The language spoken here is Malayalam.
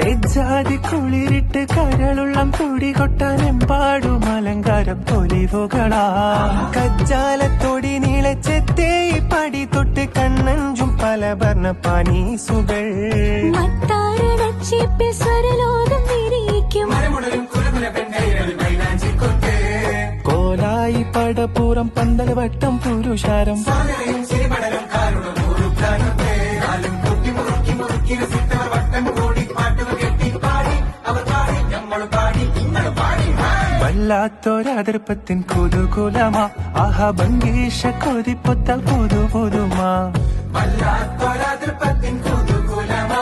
എജ്ജാതി കുളിരിട്ട് കരളുള്ളം തുടികൊട്ടാനെമ്പാടും അലങ്കാരം പൊലിവുകളാ കജ്ജാലത്തൊടി നീളച്ചെത്തേ പടി തൊട്ട് കണ്ണഞ്ചും പല വർണ്ണ പാനീസുകൾ കോലായി പടപ്പൂറം പന്തൽ വട്ടം പുരുഷാരം വല്ലാത്തൊരതിർപ്പത്തിൻ കുതുകുലമാ ആഹാ ഭംഗീഷ കൊതിപ്പൊത്ത പുതു പുതുമാ വല്ലാത്തൊരതിർപ്പത്തിൻ കുതുകുലമാ